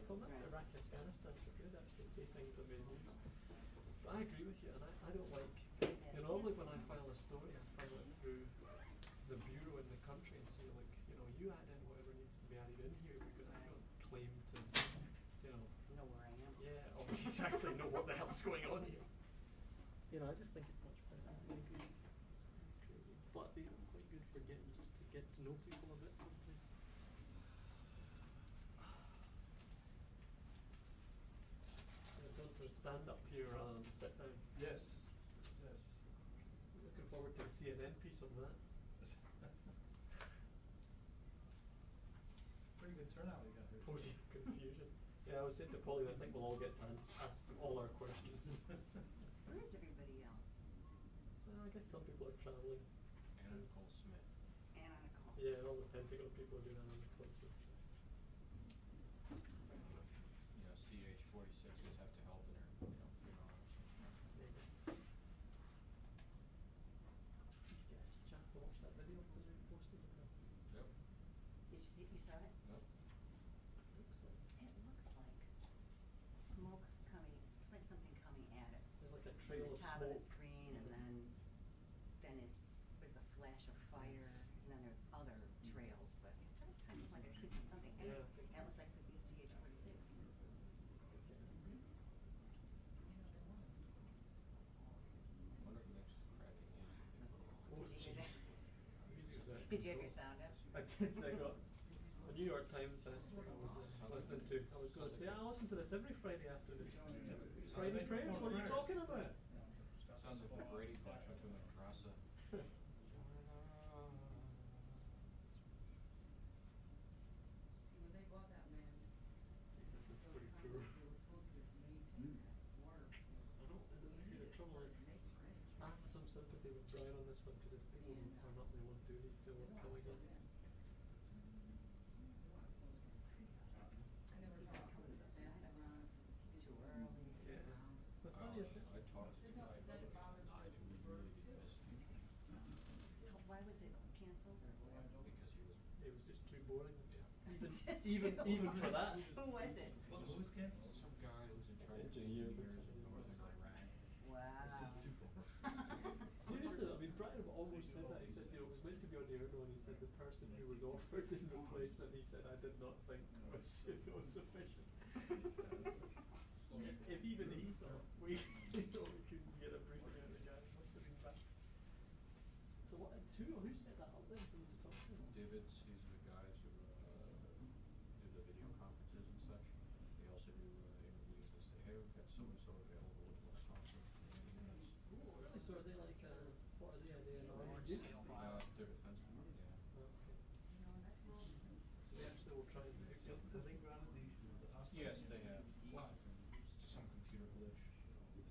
Well, not Iraq, Afghanistan for good, actually, say things that made news. But I agree with you, and I don't like, you know, normally when I file a story, I file it through the bureau in the country and say, like, you know, you add in whatever needs to be added in here because I don't claim to, you know where I am. Yeah, or exactly know what the hell's going on here. You know, I just think it's much better. I agree. Crazy. But they are quite good for getting just to get to know people a bit sometimes. It's on to stand up here rather than sit down. Yes, yes. Looking forward to a CNN piece on that. Pretty good turnout we got here. Posing confusion. Yeah, I was saying to Polly, I think we'll all get to ask all our questions. Where is everybody else? Well, I guess some people are traveling. Anna Nicole Smith. Anna Nicole. Yeah, all the Pentagon people are doing Anna Nicole Smith. You know, CH-46s have to help in their, you know, funeral or something. Maybe. Did you guys chance to watch that video because we posted it? Yep. Did you see it? You saw it? Nope. Looks like It looks like smoke coming, it's like something coming at it. there's like a trail of From the top smoke. of the screen, and then there's a flash of fire, and then there's other trails, but it does kind of like it could be something. And Yeah. it looks like it could be a CH-46. I wonder if the next cracking music. Oh, Did you get jeez. it? Music was out of Did you have control. your sound up? I did. I got the New York Times. That's what I was listening to. I was going to say, I listen to this every Friday afternoon. Friday prayers? What are you talking about? Sounds like the Brady Bunch went to a madrasa. See, when they bought that land, This is those pretty times cool. they were supposed to maintain that water. I don't see the trouble is, I have some sympathy with Brian on this one because if people turn up they won't do these, they won't kill again. I never thought of the fence around Too early. Yeah. The funniest thing. I talked to the guy the other night and we really didn't miss him. Why was it canceled? Because he was. It was just too boring. Yeah. Even for that. Who was it? What was canceled? Some guy who was in charge of Engineer. engineers in northern Iraq. Wow. It's just too boring. Seriously, I mean, Brian almost said that. He said, you know, it was meant to be on the Uno, and he said the person who was offered in replacement, he said, I did not think was sufficient. If even he thought we, we couldn't get a briefing out of the guy, it must have been bad. So what? Who set that up then for you to talk to? Divots, these are the guys who do the video conferences and such. They also do interviews. They say, hey, we've got so-and-so available. What do you want to talk to? Really? So are they like, what are they? Are they an army? They're defense department, yeah. Okay. So they actually will try and fix it. Have they grounded the hospital? Yes, they have. Some computer glitch.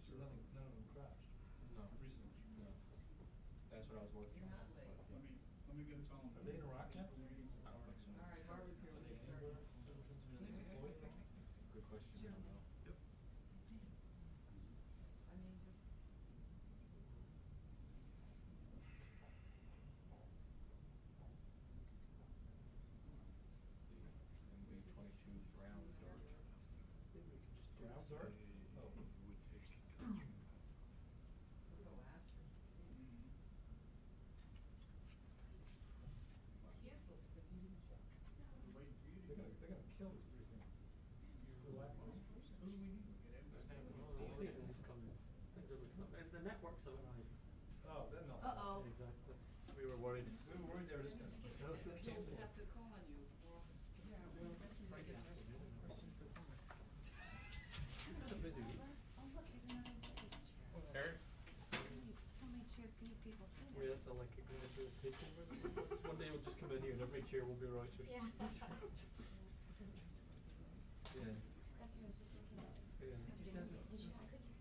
So none of them crashed? No. Recently? No. That's what I was working on. Let me get a tell them. Are they in Iraq yet? I don't think so. All right, Barbara's here Are when they it starts. anywhere? Good question, I don't know. Yep. I mean, just. The MV-22 ground dart. Maybe we can just do Ground this. dart? Oh. Go ask her. Canceled because you didn't show. They're gonna kill this briefing. Who do we need? Oh, things coming. Things are looking up. And the networks have arrived. Oh, then no. Uh-oh. Exactly. We were worried. We were worried they were just gonna. Kids have to call on you. Kind of busy week. Oh, look, here's another ladies' chair. Eric? How many chairs can you people sit in? We also like a graduate takeover. One day we'll just come in here and every chair will be right. Yeah. Yeah. That's what I was just thinking of. Yeah.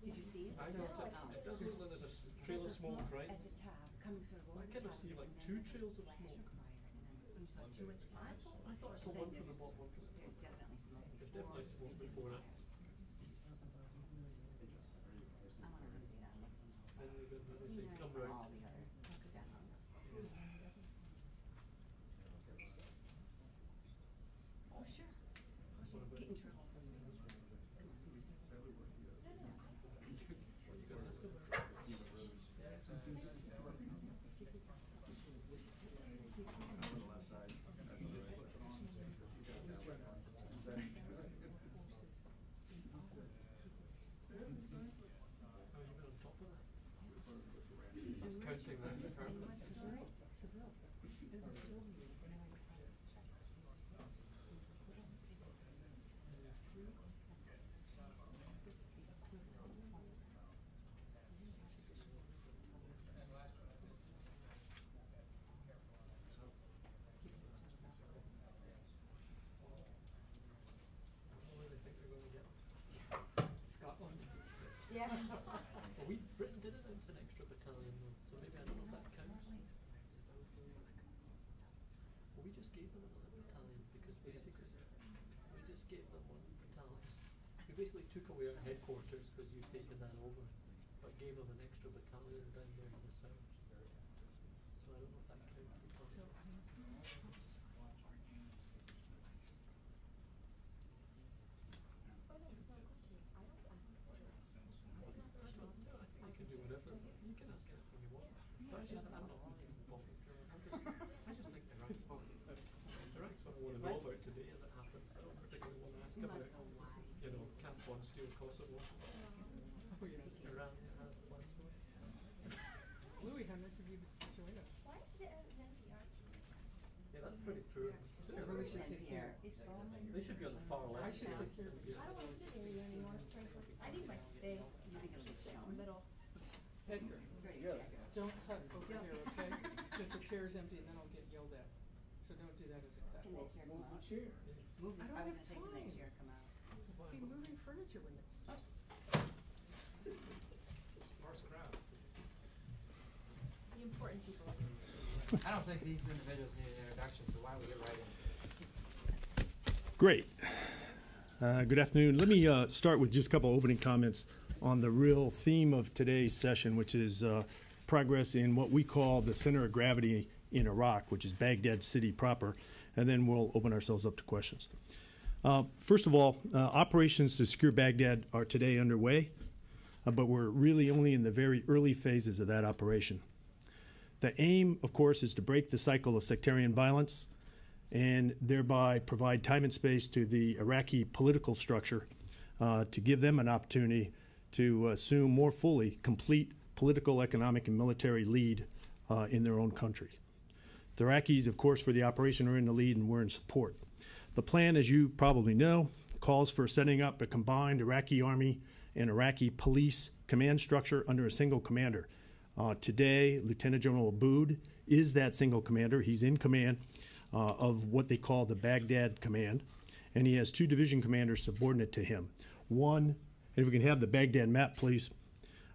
Did you see it? I don't. Oh. It does look like there's a trail of smoke, right? At the top, coming sort of over I the kind of top, see like and then two there's a trails of flash smoke. fire, and then you saw two at the top. I thought I saw one from the bottom, one from the top. There's definitely smoke There's before. definitely smoke you see the before it. fire. I want to read it out. Then they say, See, come all round. the other demos. Oh, sure. What about- Get in trouble. mounting that permanently. Where they think they're going to get Scotland. Yeah. Well, Britain did announce an extra battalion though, so maybe I don't know if that counts. Well, we just gave them another battalion because basically we just gave them one battalion. We basically took away our headquarters because you've taken that over, but gave them an extra battalion down there in the south. So I don't know if that counts. I think you can do whatever. You can ask anything you want. But I'm not bothered. I just think Iraq's what I want to know about today as it happens. I don't particularly want to ask about, Camp 1 Steel Kosovo. Oh yes, Iran. Louis, how nice of you to join us. Why is the NPR team? Yeah, that's pretty poor. I really should sit here. They should be on the far left. I should sit here. Yeah. I don't want to sit near you anymore, frankly. I need my space. You think it'll be Sit in down? the middle. Edgar, Yes. don't cut over here, okay? Because the chair's empty and then I'll get yelled at. So don't do that as a cut. Can that chair come Move the out? chair. Move I it. don't was have gonna say, can that time. chair come out? Be moving furniture when it's. Sparse crowd. The important people. I don't think these individuals need an introduction, so why don't we get right in? Great. Good afternoon. Let me start with just a couple opening comments on the real theme of today's session, which is progress in what we call the center of gravity in Iraq, which is Baghdad city proper, and then we'll open ourselves up to questions. First of all, operations to secure Baghdad are today underway, but we're really only in the very early phases of that operation. The aim, of course, is to break the cycle of sectarian violence and thereby provide time and space to the Iraqi political structure to give them an opportunity to assume more fully complete political, economic, and military lead in their own country. The Iraqis, of course, for the operation are in the lead and we're in support. The plan, as you probably know, calls for setting up a combined Iraqi army and Iraqi police command structure under a single commander. Today, Lieutenant General Oasd is that single commander. He's in command of what they call the Baghdad Command, and he has two division commanders subordinate to him. One, if we can have the Baghdad map, please.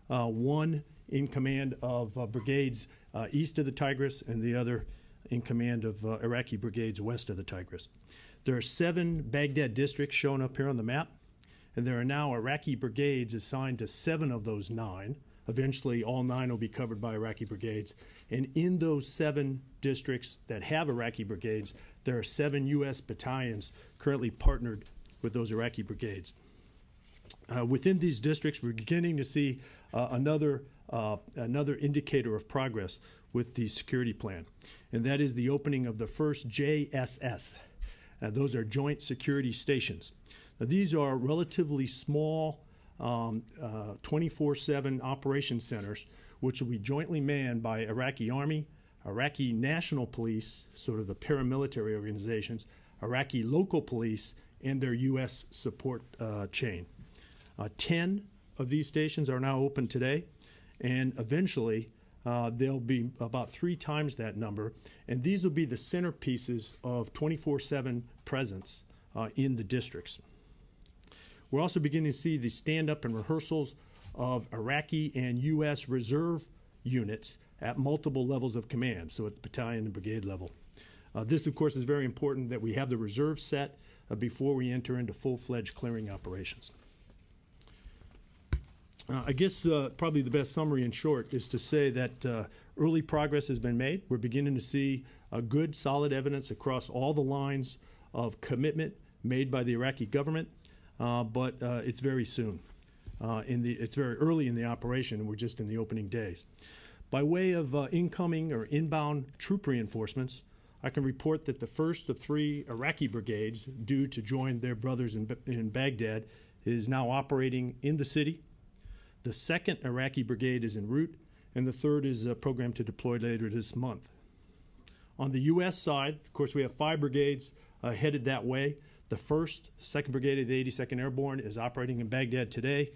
One in command of brigades east of the Tigris, and the other in command of Iraqi brigades west of the Tigris. There are 7 Baghdad districts shown up here on the map, and there are now Iraqi brigades assigned to 7 of those 9. Eventually, all 9 will be covered by Iraqi brigades. And in those 7 districts that have Iraqi brigades, there are 7 U.S. battalions currently partnered with those Iraqi brigades. Within these districts, we're beginning to see another indicator of progress with the security plan, and that is the opening of the first JSS. Those are Joint Security Stations. Now, these are relatively small 24/7 operation centers, which will be jointly manned by Iraqi Army, Iraqi National Police, sort of the paramilitary organizations, Iraqi local police, and their U.S. support chain. 10 of these stations are now open today, and eventually there'll be about 3 times that number, and these will be the centerpieces of 24/7 presence in the districts. We're also beginning to see the stand-up and rehearsals of Iraqi and U.S. reserve units at multiple levels of command, so at the battalion and brigade level. This, of course, is very important that we have the reserve set before we enter into full-fledged clearing operations. I guess probably the best summary in short is to say that early progress has been made. We're beginning to see good, solid evidence across all the lines of commitment made by the Iraqi government, but it's very soon. It's very early in the operation, and we're just in the opening days. By way of incoming or inbound troop reinforcements, I can report that the first of 3 Iraqi brigades due to join their brothers in Baghdad is now operating in the city. The second Iraqi brigade is en route, and the third is programmed to deploy later this month. On the U.S. side, of course, we have 5 brigades headed that way. The 1st, 2nd Brigade of the 82nd Airborne is operating in Baghdad today,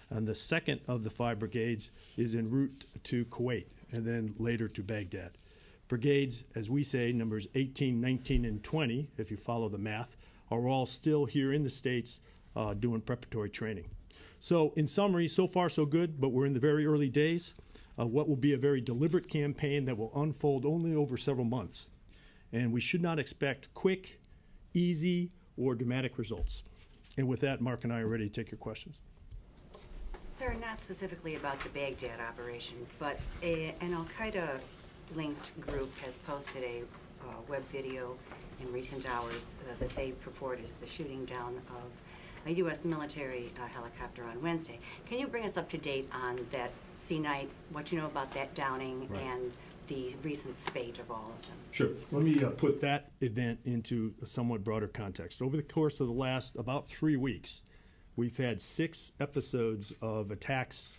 and the 2nd of the 5 brigades is en route to Kuwait, and then later to Baghdad. Brigades, as we say, numbers 18, 19, and 20, if you follow the math, are all still here in the States doing preparatory training. So in summary, so far so good, but we're in the very early days. What will be a very deliberate campaign that will unfold only over several months. And we should not expect quick, easy, or dramatic results. And with that, Mark and I are ready to take your questions. Sir, not specifically about the Baghdad operation, but an Al-Qaeda-linked group has posted a web video in recent hours that they purport is the shooting down of a U.S. military helicopter on Wednesday. Can you bring us up to date on that C-Night, what you know about that downing, Right. and the recent spate of all of them? Sure. Let me put that event into a somewhat broader context. Over the course of the last about 3 weeks, we've had 6 episodes of attacks,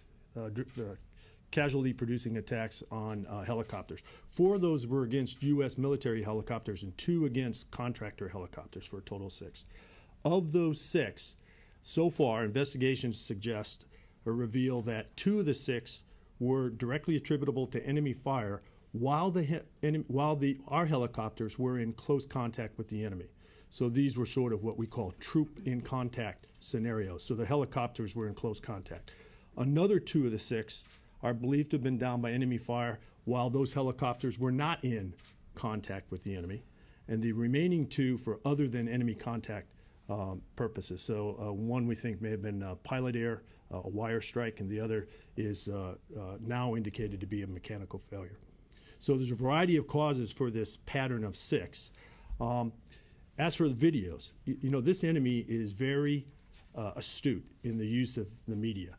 casualty-producing attacks on helicopters. 4 of those were against U.S. military helicopters and 2 against contractor helicopters, for a total of 6. Of those 6, so far, investigations suggest or reveal that 2 of the 6 were directly attributable to enemy fire while our helicopters were in close contact with the enemy. So these were sort of what we call troop in contact scenarios. So the helicopters were in close contact. Another 2 of the 6 are believed to have been down by enemy fire while those helicopters were not in contact with the enemy. And the remaining 2 for other than enemy contact purposes. So one we think may have been pilot error, a wire strike, and the other is now indicated to be a mechanical failure. So there's a variety of causes for this pattern of 6. As for the videos, you know, this enemy is very astute in the use of the media.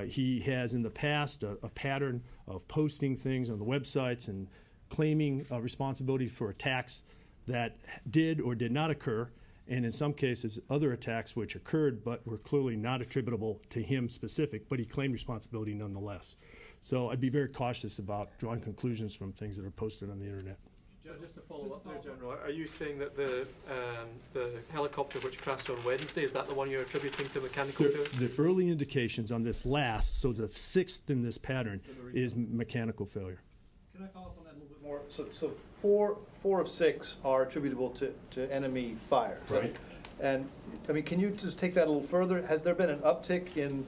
He has in the past a pattern of posting things on the websites and claiming responsibility for attacks that did or did not occur, and in some cases other attacks which occurred but were clearly not attributable to him specific, but he claimed responsibility nonetheless. So I'd be very cautious about drawing conclusions from things that are posted on the internet. So just to follow up there, General, are you saying that the helicopter which crashed on Wednesday, is that the one you're attributing to mechanical failure? The early indications on this last, so the 6th in this pattern, is mechanical failure. Can I follow up on that a little bit More, so four of 6 are attributable to enemy fire. Right. And, I mean, can you just take that a little further? Has there been an uptick in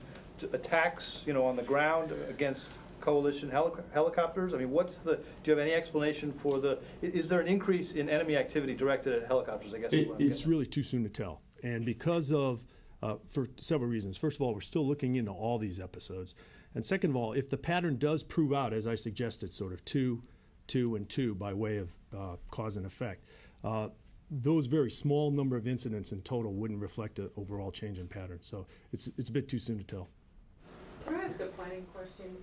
attacks, you know, on the ground against coalition helicopters? I mean, do you have any explanation for is there an increase in enemy activity directed at helicopters, I guess? It's really too soon to tell. And because of, for several reasons. First of all, we're still looking into all these episodes. And second of all, if the pattern does prove out, as I suggested, sort of 2, 2, and 2 by way of cause and effect, those very small number of incidents in total wouldn't reflect an overall change in pattern. So it's a bit too soon to tell. Can I ask a planning question?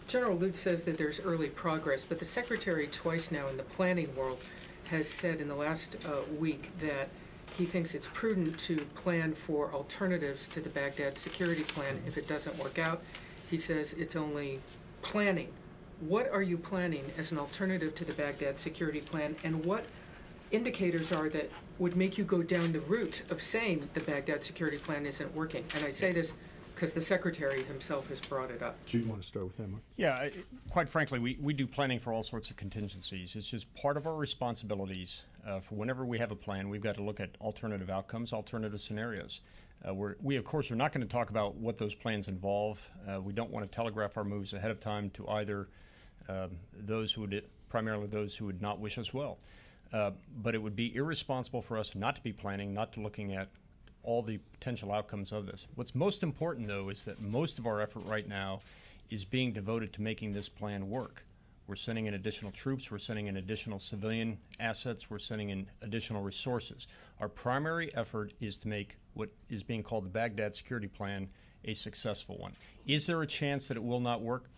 General Lute says that there's early progress, but the Secretary twice now in the planning world has said in the last week that he thinks it's prudent to plan for alternatives to the Baghdad security plan if it doesn't work out. He says it's only planning. What are you planning as an alternative to the Baghdad security plan, and what indicators are that would make you go down the route of saying that the Baghdad security plan isn't working? And I say this because the Secretary himself has brought it up. Do you want to start with that, Mark? Yeah, quite frankly, we do planning for all sorts of contingencies. It's just part of our responsibilities. For whenever we have a plan, we've got to look at alternative outcomes, alternative scenarios. We, of course, are not going to talk about what those plans involve. We don't want to telegraph our moves ahead of time to either primarily those who would not wish us well. But it would be irresponsible for us not to be planning, not to looking at all the potential outcomes of this. What's most important, though, is that most of our effort right now is being devoted to making this plan work. We're sending in additional troops, we're sending in additional civilian assets, we're sending in additional resources. Our primary effort is to make what is being called the Baghdad security plan a successful one. Is there a chance that it will not work?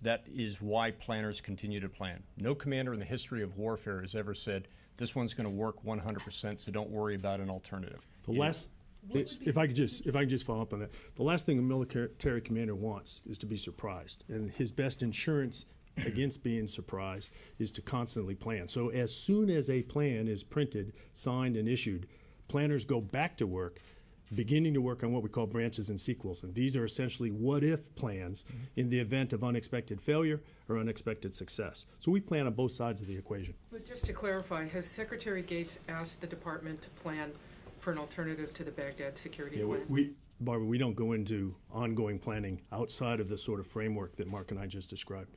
That is why planners continue to plan. No commander in the history of warfare has ever said, this one's going to work 100%, so don't worry about an alternative. If I could just follow up on that. The last thing a military commander wants is to be surprised. And his best insurance against being surprised is to constantly plan. So as soon as a plan is printed, signed, and issued, planners go back to work, beginning to work on what we call branches and sequels. And these are essentially what-if plans in the event of unexpected failure or unexpected success. So we plan on both sides of the equation. But just to clarify, has Secretary Gates asked the department to plan for an alternative to the Baghdad security plan? Barbara, we don't go into ongoing planning outside of the sort of framework that Mark and I just described.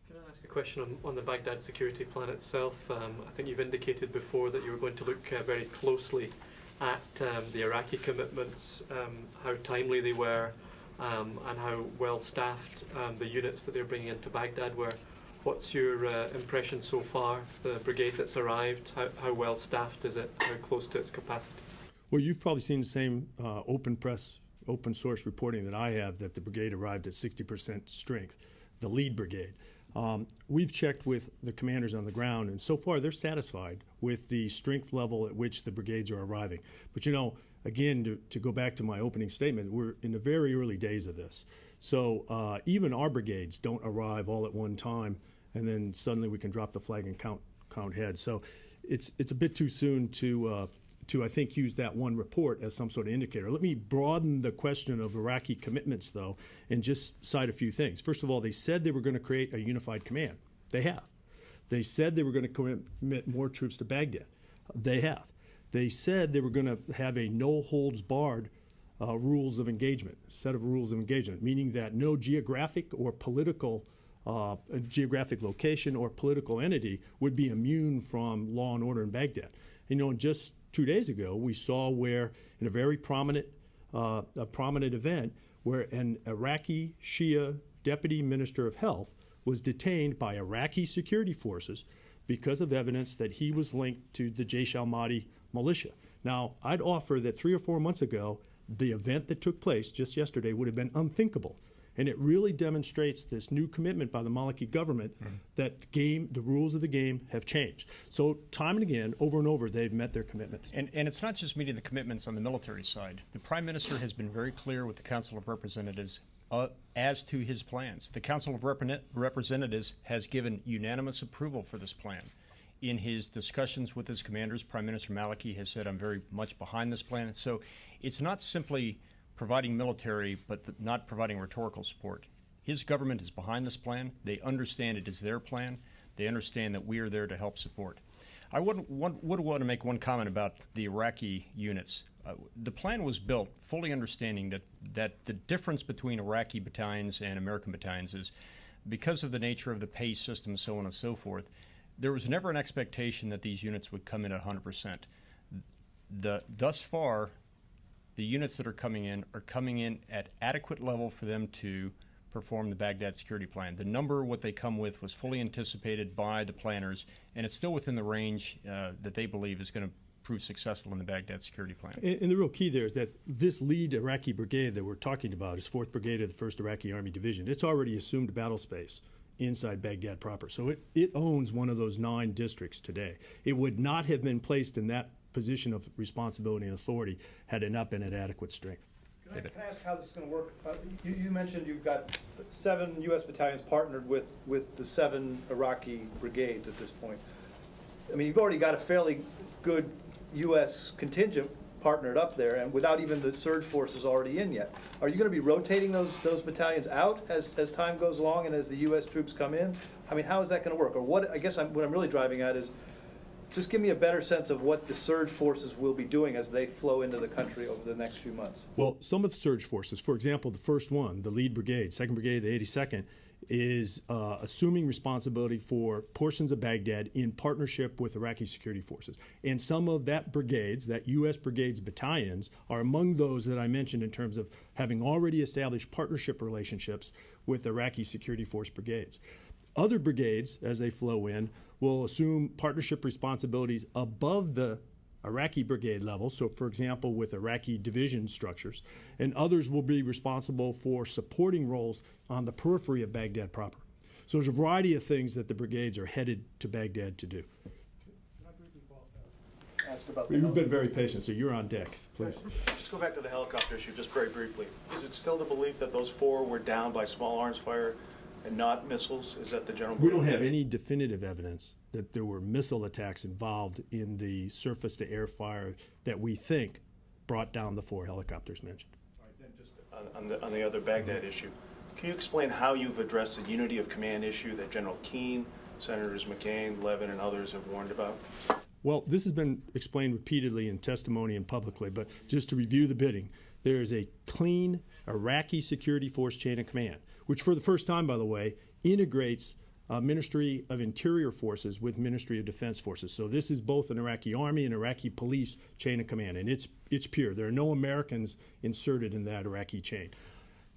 Can I ask a question on the Baghdad security plan itself? I think you've indicated before that you were going to look very closely at the Iraqi commitments, how timely they were, and how well staffed the units that they're bringing into Baghdad were. What's your impression so far? The brigade that's arrived, how well staffed is it? How close to its capacity? Well, you've probably seen the same open source reporting that I have, that the brigade arrived at 60% strength, the lead brigade. We've checked with the commanders on the ground, and so far they're satisfied with the strength level at which the brigades are arriving. But again, to go back to my opening statement, we're in the very early days of this. So even our brigades don't arrive all at one time, and then suddenly we can drop the flag and count heads. So it's a bit too soon to I think, use that one report as some sort of indicator. Let me broaden the question of Iraqi commitments, though, and just cite a few things. First of all, they said they were going to create a unified command. They have. They said they were going to commit more troops to Baghdad. They have. They said they were going to have a no-holds-barred rules of engagement, set of rules of engagement, meaning that no geographic or political geographic location or political entity would be immune from law and order in Baghdad. Just 2 days ago, we saw where, in a very prominent event, where an Iraqi Shia deputy minister of health was detained by Iraqi security forces because of evidence that he was linked to the Jaish al-Mahdi militia. Now, I'd offer that 3 or 4 months ago, the event that took place just yesterday would have been unthinkable. And it really demonstrates this new commitment by the Maliki government that the rules of the game have changed. So time and again, over and over, they've met their commitments. And it's not just meeting the commitments on the military side. The Prime Minister has been very clear with the Council of Representatives as to his plans. The Council of Representatives has given unanimous approval for this plan. In his discussions with his commanders, Prime Minister Maliki has said, I'm very much behind this plan. So it's not simply providing military, but not providing rhetorical support. His government is behind this plan. They understand it is their plan. They understand that we are there to help support. I would want to make one comment about the Iraqi units. The plan was built fully understanding that the difference between Iraqi battalions and American battalions is because of the nature of the pay system, so on and so forth. There was never an expectation that these units would come in at 100%. Thus far, the units that are coming in at adequate level for them to perform the Baghdad security plan. The number, what they come with, was fully anticipated by the planners, and it's still within the range that they believe is going to prove successful in the Baghdad security plan. And the real key there is that this lead Iraqi brigade that we're talking about is 4th Brigade of the 1st Iraqi Army Division. It's already assumed battle space inside Baghdad proper. So it owns one of those 9 districts today. It would not have been placed in that position of responsibility and authority had it not been at adequate strength. Can I ask how this is going to work? You mentioned you've got 7 U.S. battalions partnered with the 7 Iraqi brigades at this point. I mean, you've already got a fairly good U.S. contingent partnered up there, and without even the surge forces already in yet. Are you going to be rotating those battalions out as time goes along and as the U.S. troops come in? I mean, how is that going to work? Or what I'm really driving at is, just give me a better sense of what the surge forces will be doing as they flow into the country over the next few months. Well, some of the surge forces, for example, the first one, the lead brigade, 2nd Brigade, the 82nd, is assuming responsibility for portions of Baghdad in partnership with Iraqi security forces. And some of that U.S. brigades battalions, are among those that I mentioned in terms of having already established partnership relationships with Iraqi security force brigades. Other brigades, as they flow in, will assume partnership responsibilities above the Iraqi brigade level, so for example with Iraqi division structures, and others will be responsible for supporting roles on the periphery of Baghdad proper. So there's a variety of things that the brigades are headed to Baghdad to do. Can I briefly follow up? ask about You've been very patient, so you're on deck, please. Just go back to the helicopter issue just very briefly. Is it still the belief that those 4 were down by small arms fire and not missiles? Is that the general We belief? don't have any definitive evidence that there were missile attacks involved in the surface-to-air fire that we think brought down the 4 helicopters mentioned. All right, then just on the other Baghdad issue, can you explain how you've addressed the unity of command issue that General Keane, Senators McCain, Levin, and others have warned about? Well, this has been explained repeatedly in testimony and publicly, but just to review the bidding, there is a clean Iraqi security force chain of command, which for the first time, by the way, integrates Ministry of Interior Forces with Ministry of Defense Forces. So this is both an Iraqi Army and Iraqi police chain of command, and it's pure. There are no Americans inserted in that Iraqi chain.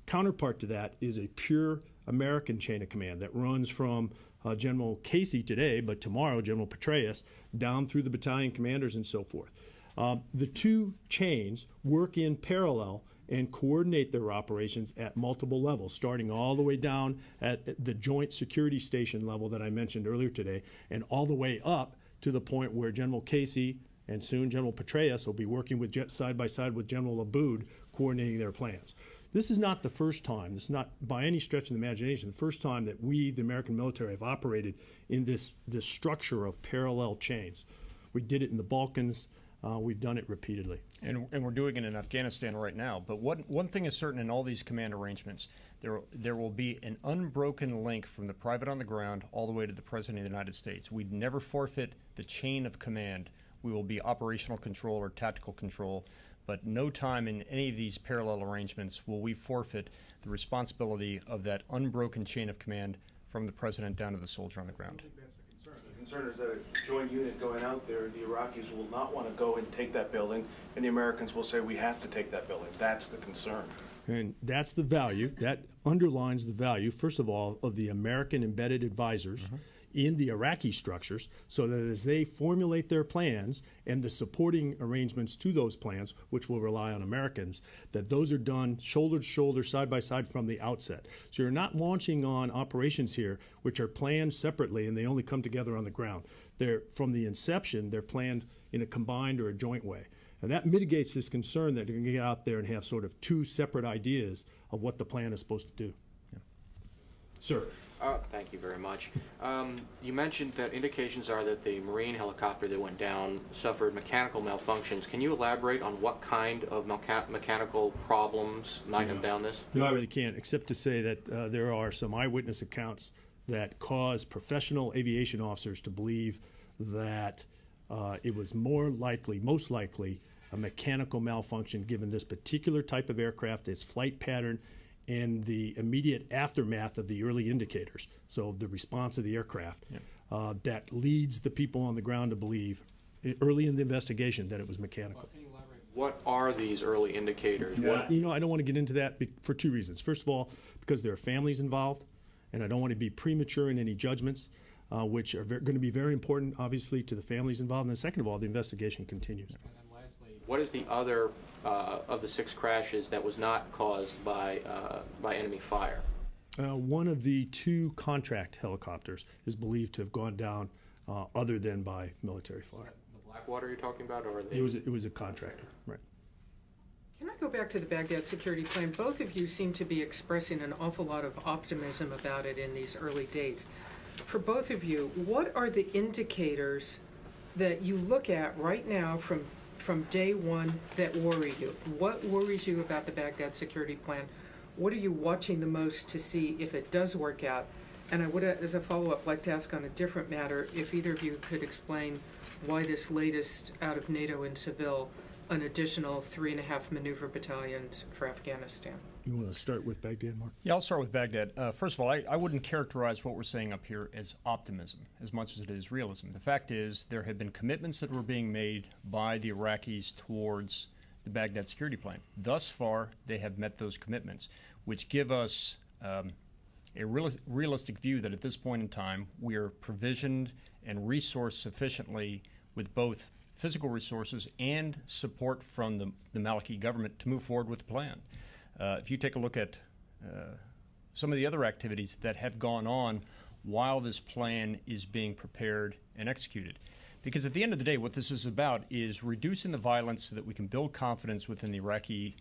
Counterpart to that is a pure American chain of command that runs from General Casey today, but tomorrow General Petraeus, down through the battalion commanders and so forth. The 2 chains work in parallel and coordinate their operations at multiple levels, starting all the way down at the Joint Security Station level that I mentioned earlier today, and all the way up to the point where General Casey and soon General Petraeus will be working with side by side with General Aboud, coordinating their plans. This is not the first time, this is not by any stretch of the imagination, the first time that we, the American military, have operated in this structure of parallel chains. We did it in the Balkans. We've done it repeatedly. And we're doing it in Afghanistan right now. But one thing is certain in all these command arrangements, there will be an unbroken link from the private on the ground all the way to the President of the United States. We'd never forfeit the chain of command. We will be operational control or tactical control, but no time in any of these parallel arrangements will we forfeit the responsibility of that unbroken chain of command from the President down to the soldier on the ground. The concern is that a joint unit going out there, the Iraqis will not want to go and take that building, and the Americans will say, we have to take that building. That's the concern. And that's the value, that underlines the value, first of all, of the American embedded advisors in the Iraqi structures, so that as they formulate their plans and the supporting arrangements to those plans, which will rely on Americans, that those are done shoulder to shoulder, side by side from the outset. So you're not launching on operations here which are planned separately and they only come together on the ground. They're, from the inception, they're planned in a combined or a joint way. And that mitigates this concern that you're going to get out there and have sort of 2 separate ideas of what the plan is supposed to do. Yeah. Sir. Thank you very much. You mentioned that indications are that the Marine helicopter that went down suffered mechanical malfunctions. Can you elaborate on what kind of mechanical problems might have down this? No, I really can't, except to say that there are some eyewitness accounts that cause professional aviation officers to believe that it was most likely, a mechanical malfunction given this particular type of aircraft, its flight pattern, and the immediate aftermath of the early indicators, so the response of the aircraft, that leads the people on the ground to believe, early in the investigation, that it was mechanical. What are these early indicators? Yeah, I don't want to get into that for 2 reasons. First of all, because there are families involved, and I don't want to be premature in any judgments, which are going to be very important, obviously, to the families involved. And then second of all, the investigation continues. What is the other of the 6 crashes that was not caused by enemy fire? One of the 2 contract helicopters is believed to have gone down other than by military fire. The Blackwater you're talking about, or it was a contractor, right? Can I go back to the Baghdad security plan? Both of you seem to be expressing an awful lot of optimism about it in these early days. For both of you, what are the indicators that you look at right now from day one that worry you? What worries you about the Baghdad security plan? What are you watching the most to see if it does work out? And I would, as a follow-up, like to ask on a different matter, if either of you could explain why this latest out of NATO in Seville, an additional 3.5 maneuver battalions for Afghanistan. You want to start with Baghdad, Mark? Yeah, I'll start with Baghdad. First of all, I wouldn't characterize what we're saying up here as optimism as much as it is realism. The fact is there have been commitments that were being made by the Iraqis towards the Baghdad security plan. Thus far, they have met those commitments, which give us a realistic view that at this point in time, we are provisioned and resourced sufficiently with both physical resources and support from the Maliki government to move forward with the plan. If you take a look at some of the other activities that have gone on while this plan is being prepared and executed, Because at the end of the day, what this is about is reducing the violence so that we can build confidence within the Iraqi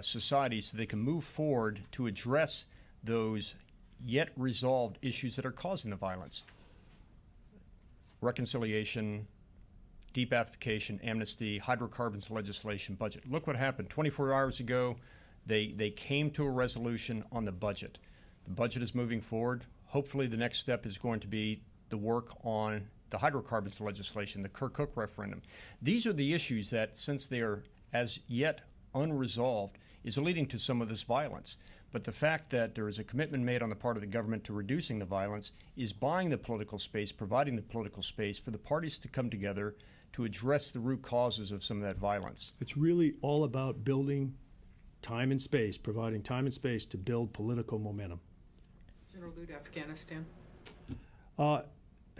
society so they can move forward to address those yet resolved issues that are causing the violence. Reconciliation, debathification, amnesty, hydrocarbons legislation, budget. Look what happened. 24 hours ago, they came to a resolution on the budget. The budget is moving forward. Hopefully the next step is going to be the work on the hydrocarbons legislation, the Kirkuk referendum. These are the issues that, since they are as yet unresolved, is leading to some of this violence. But the fact that there is a commitment made on the part of the government to reducing the violence is buying the political space, providing the political space for the parties to come together to address the root causes of some of that violence. It's really all about building time and space, providing time and space to build political momentum. General Lute, Afghanistan.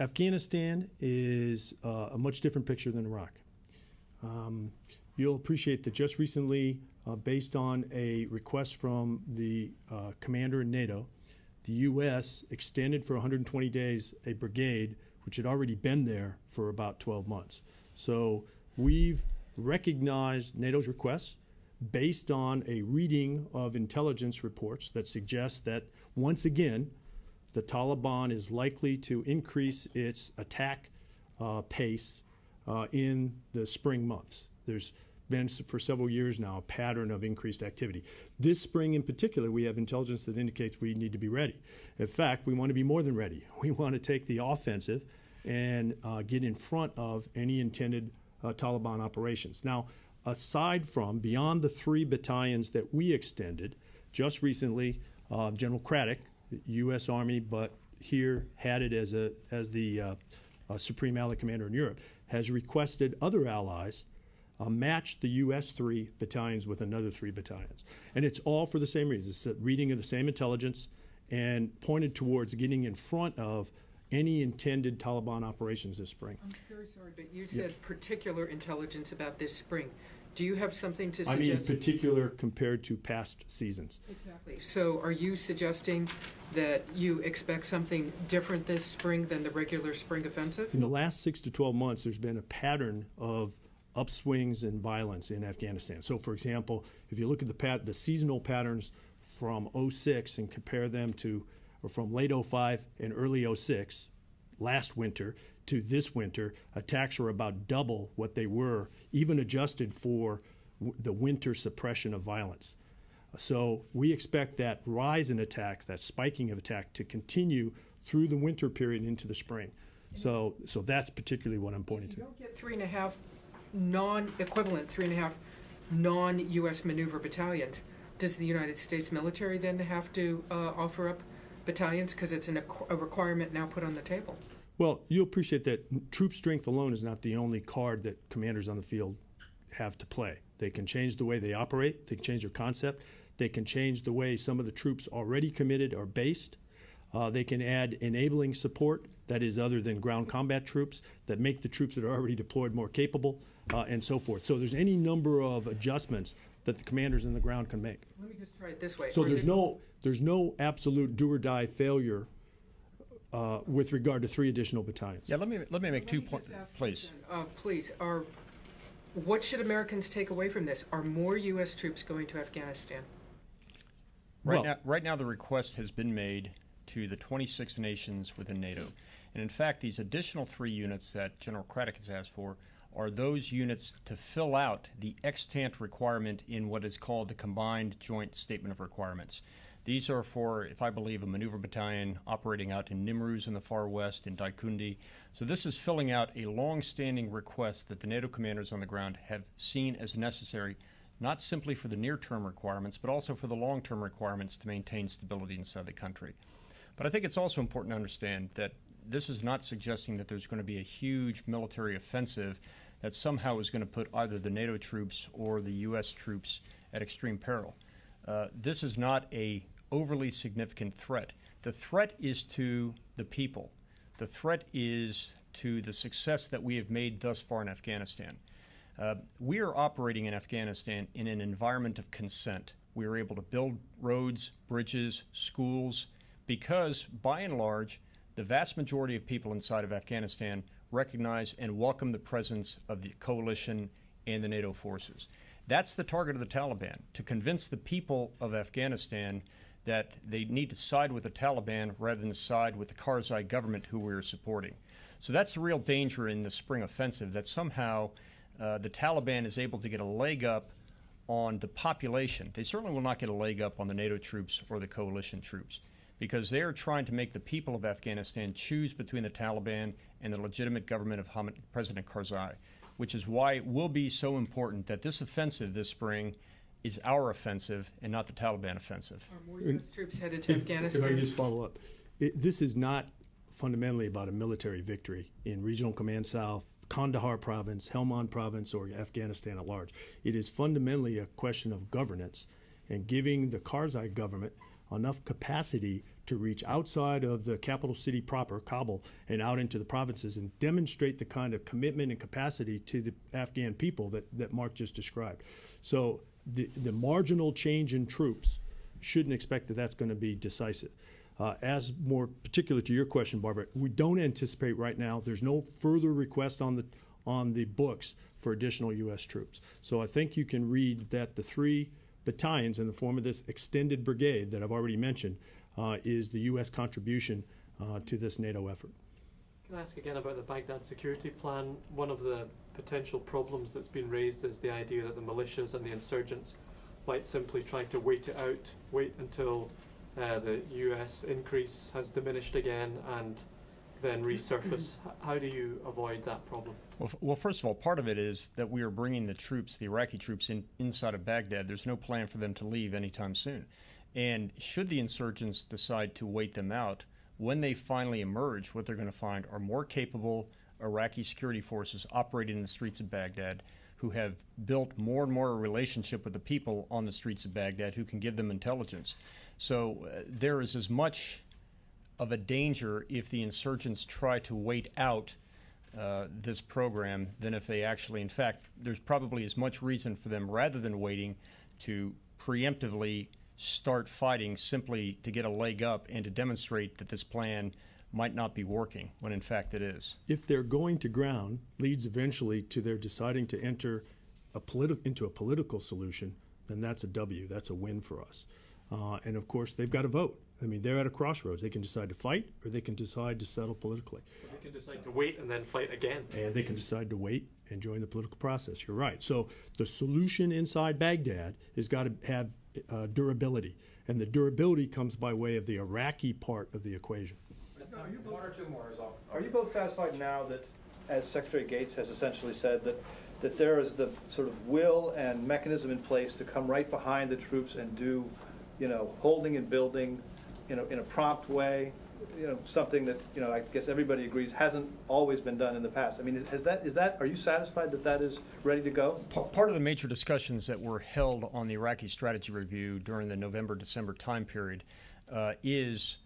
Afghanistan is a much different picture than Iraq. You'll appreciate that just recently, based on a request from the commander in NATO, the U.S. extended for 120 days a brigade which had already been there for about 12 months. So we've recognized NATO's requests based on a reading of intelligence reports that suggest that, once again, the Taliban is likely to increase its attack pace in the spring months. There's been, for several years now, a pattern of increased activity. This spring in particular, we have intelligence that indicates we need to be ready. In fact, we want to be more than ready. We want to take the offensive and get in front of any intended Taliban operations. Now, aside from, beyond the 3 battalions that we extended, just recently, General Craddock, U.S. Army, but here had it as the Supreme Allied Commander in Europe, has requested other allies match the U.S. 3 battalions with another 3 battalions. And it's all for the same reason. It's a reading of the same intelligence and pointed towards getting in front of any intended Taliban operations this spring. I'm very sorry, but you said particular intelligence about this spring. Do you have something to suggest? I mean particular compared to past seasons. Exactly. So are you suggesting that you expect something different this spring than the regular spring offensive? In the last 6 to 12 months, there's been a pattern of upswings in violence in Afghanistan. So, for example, if you look at the seasonal patterns from 06 and compare them to, or from late 05 and early 06, last winter, to this winter, attacks are about double what they were, even adjusted for the winter suppression of violence. So we expect that rise in attack, that spiking of attack, to continue through the winter period into the spring. So that's particularly what I'm pointing to. You don't get 3.5 non-equivalent 3.5 non-U.S. maneuver battalions. Does the United States military then have to offer up battalions because it's a requirement now put on the table? Well, you'll appreciate that troop strength alone is not the only card that commanders on the field have to play. They can change the way they operate. They can change their concept. They can change the way some of the troops already committed are based. They can add enabling support, that is other than ground combat troops, that make the troops that are already deployed more capable, and so forth. So there's any number of adjustments that the commanders on the ground can make. Let me just try it this way. So there's no absolute do or die failure with regard to 3 additional battalions. Yeah, let me make 2 points, please. Please, what should Americans take away from this? Are more U.S. troops going to Afghanistan? Right now, the request has been made to the 26 nations within NATO. And in fact, these additional 3 units that General Craddock has asked for are those units to fill out the extant requirement in what is called the Combined Joint Statement of Requirements. These are for, if I believe, a maneuver battalion operating out in Nimruz in the far west, in Daikundi. So this is filling out a long-standing request that the NATO commanders on the ground have seen as necessary, not simply for the near-term requirements, but also for the long-term requirements to maintain stability inside the country. But I think it's also important to understand that this is not suggesting that there's going to be a huge military offensive that somehow is going to put either the NATO troops or the U.S. troops at extreme peril. This is not a overly significant threat. The threat is to the people. The threat is to the success that we have made thus far in Afghanistan. We are operating in Afghanistan in an environment of consent. We are able to build roads, bridges, schools, because by and large, the vast majority of people inside of Afghanistan recognize, and welcome the presence of the coalition and the NATO forces. That's the target of the Taliban, to convince the people of Afghanistan that they need to side with the Taliban rather than side with the Karzai government who we are supporting. So that's the real danger in the spring offensive, that somehow the Taliban is able to get a leg up on the population. They certainly will not get a leg up on the NATO troops or the coalition troops, because they are trying to make the people of Afghanistan choose between the Taliban and the legitimate government of President Karzai, which is why it will be so important that this offensive this spring is our offensive and not the Taliban offensive. Are more U.S. troops headed to Afghanistan? If I could just follow up. This is not fundamentally about a military victory in Regional Command South, Kandahar province, Helmand province, or Afghanistan at large. It is fundamentally a question of governance and giving the Karzai government enough capacity to reach outside of the capital city proper, Kabul, and out into the provinces and demonstrate the kind of commitment and capacity to the Afghan people that Mark just described. So the marginal change in troops shouldn't expect that that's going to be decisive. As more particular to your question, Barbara, we don't anticipate right now, there's no further request on the books for additional U.S. troops. So I think you can read that the 3 battalions in the form of this extended brigade that I've already mentioned is the U.S. contribution to this NATO effort. Can I ask again about the Baghdad security plan? One of the potential problems that's been raised is the idea that the militias and the insurgents might simply try to wait it out, wait until the U.S. increase has diminished again and then resurface. How do you avoid that problem? Well, first of all, part of it is that we are bringing the troops, the Iraqi troops, inside of Baghdad. There's no plan for them to leave anytime soon. And should the insurgents decide to wait them out, when they finally emerge, what they're going to find are more capable Iraqi security forces operating in the streets of Baghdad, who have built more and more a relationship with the people on the streets of Baghdad, who can give them intelligence. So there is as much of a danger if the insurgents try to wait out this program than if they actually, in fact, there's probably as much reason for them, rather than waiting, to preemptively start fighting simply to get a leg up and to demonstrate that this plan might not be working, when in fact it is. If they're going to ground, leads eventually to their deciding to enter into a political solution, then that's a W. That's a win for us. And of course, they've got to vote. I mean, they're at a crossroads. They can decide to fight, or they can decide to settle politically. They can decide to wait and then fight again. And they can decide to wait and join the political process. You're right. So the solution inside Baghdad has got to have durability. And the durability comes by way of the Iraqi part of the equation. One or two more is all. Are you both satisfied now that, as Secretary Gates has essentially said, that there is the sort of will and mechanism in place to come right behind the troops and do, holding and building, in a prompt way, something that, I guess everybody agrees hasn't always been done in the past. I mean, are you satisfied that that is ready to go? Part of the major discussions that were held on the Iraqi strategy review during the November-December time period is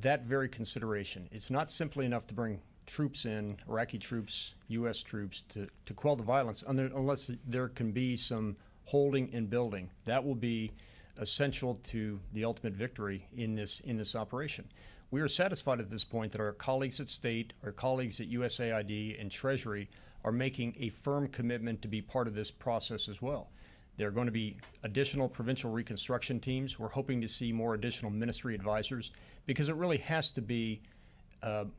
that very consideration. It's not simply enough to bring troops in, Iraqi troops, U.S. troops, to quell the violence, unless there can be some holding and building. That will be essential to the ultimate victory in this operation. We are satisfied at this point that our colleagues at State, our colleagues at USAID and Treasury are making a firm commitment to be part of this process as well. There are going to be additional provincial reconstruction teams. We're hoping to see more additional ministry advisors, because it really has to be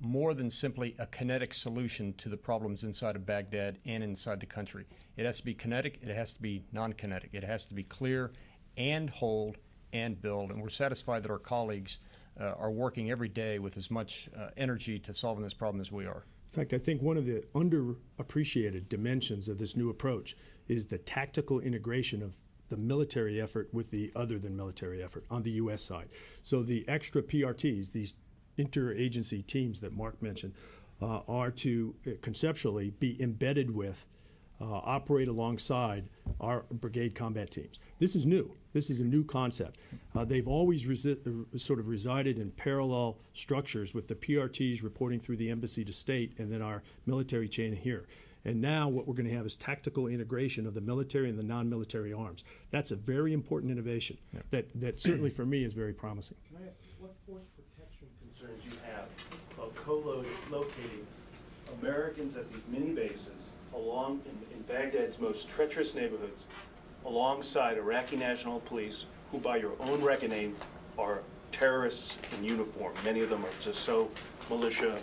more than simply a kinetic solution to the problems inside of Baghdad and inside the country. It has to be kinetic, it has to be non-kinetic, it has to be clear and hold and build. And we're satisfied that our colleagues are working every day with as much energy to solving this problem as we are. In fact, I think one of the underappreciated dimensions of this new approach is the tactical integration of the military effort with the other than military effort on the U.S. side. So the extra PRTs, these interagency teams that Mark mentioned, are to conceptually be embedded with, operate alongside our brigade combat teams. This is new. This is a new concept. They've always sort of resided in parallel structures, with the PRTs reporting through the embassy to state and then our military chain here. And now what we're going to have is tactical integration of the military and the non-military arms. That's a very important innovation that certainly for me is very promising. Can I ask what force protection concerns you have about co-locating Americans at these mini bases along in Baghdad's most treacherous neighborhoods alongside Iraqi National Police, who by your own reckoning are terrorists in uniform. Many of them are just so militia,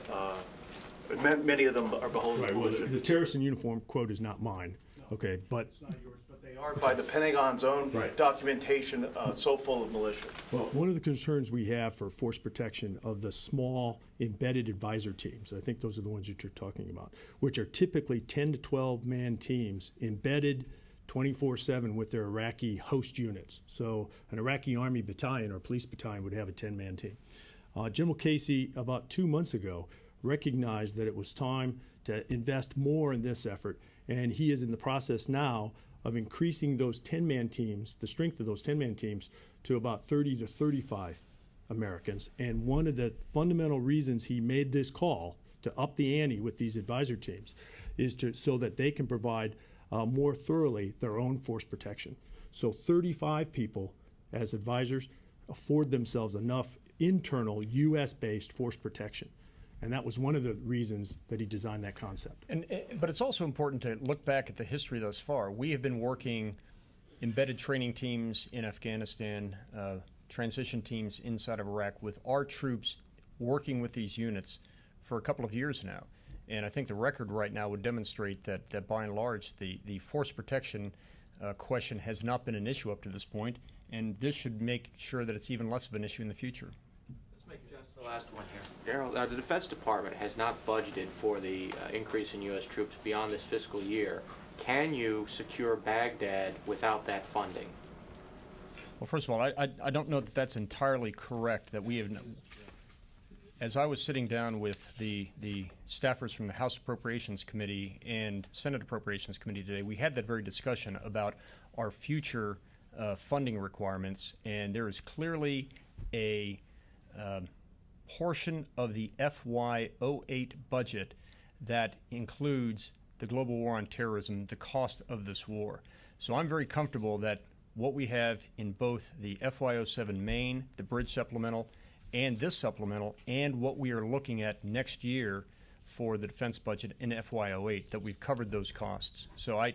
many of them are beholden Right, to well, militia. the terrorist in uniform quote is not mine, okay, but It's not yours, but they are by the Pentagon's own Right. documentation so full of militia. well, one of the concerns we have for force protection of the small embedded advisor teams, I think those are the ones that you're talking about, which are typically 10 to 12 man teams embedded 24/7 with their Iraqi host units. So an Iraqi Army battalion or police battalion would have a 10-man team. General Casey, about 2 months ago, recognized that it was time to invest more in this effort, and he is in the process now of increasing those 10-man teams, the strength of those 10-man teams, to about 30 to 35 Americans. And one of the fundamental reasons he made this call to up the ante with these advisor teams is so that they can provide more thoroughly their own force protection. So 35 people as advisors afford themselves enough internal U.S.-based force protection. And that was one of the reasons that he designed that concept. But it's also important to look back at the history thus far. We have been working embedded training teams in Afghanistan, transition teams inside of Iraq with our troops working with these units for a couple of years now. And I think the record right now would demonstrate that by and large, the force protection question has not been an issue up to this point, and this should make sure that it's even less of an issue in the future. Let's make Jeff's the last one here. Daryl, the Defense Department has not budgeted for the increase in U.S. troops beyond this fiscal year. Can you secure Baghdad without that funding? Well, first of all, I don't know that that's entirely correct, that we have... As I was sitting down with the staffers from the House Appropriations Committee and Senate Appropriations Committee today, we had that very discussion about our future funding requirements, and there is clearly a portion of the FY08 budget that includes the global war on terrorism, the cost of this war. So I'm very comfortable that what we have in both the FY07 main, the bridge supplemental, and this supplemental, and what we are looking at next year for the defense budget in FY08, that we've covered those costs. So I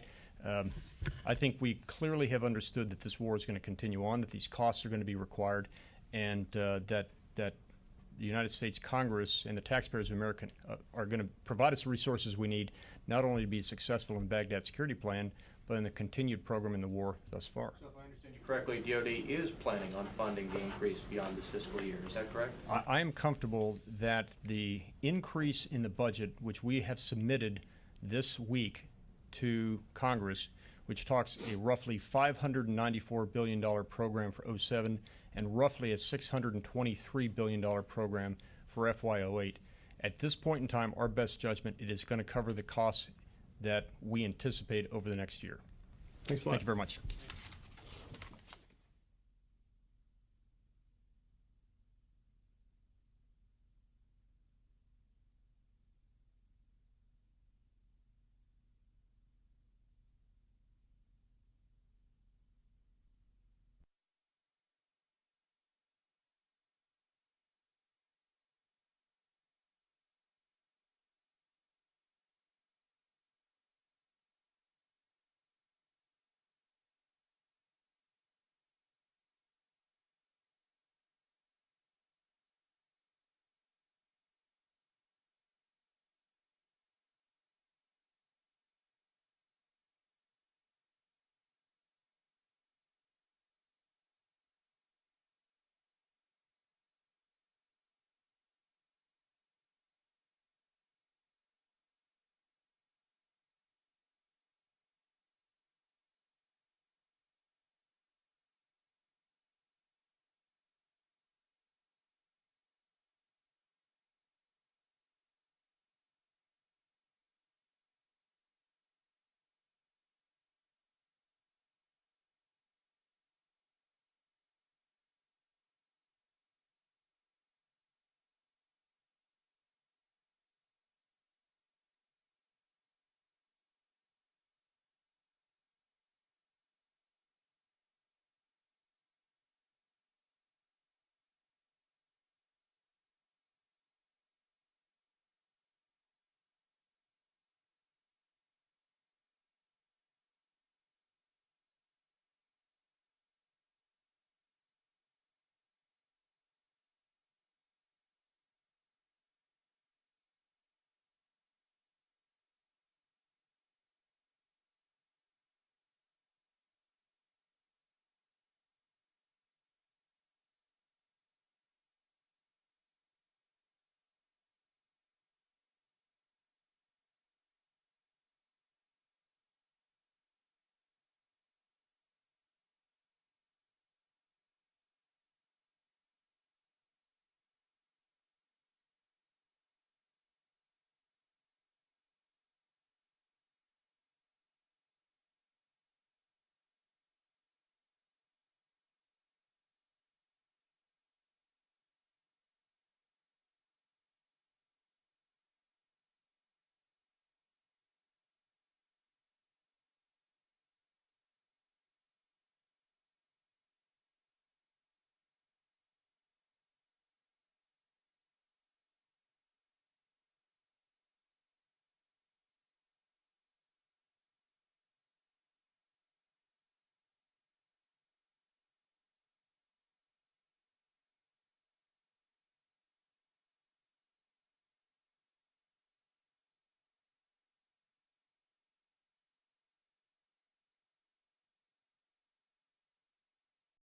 think we clearly have understood that this war is going to continue on, that these costs are going to be required, and that the United States Congress and the taxpayers of America are going to provide us the resources we need, not only to be successful in Baghdad's security plan, but in the continued program in the war thus far. So if I understand you correctly, DoD is planning on funding the increase beyond this fiscal year. Is that correct? I am comfortable that the increase in the budget, which we have submitted this week to Congress, which talks a roughly $594 billion program for 07 and roughly a $623 billion program for FY08. At this point in time, our best judgment, it is going to cover the costs that we anticipate over the next year. Thanks a lot. Thank you very much.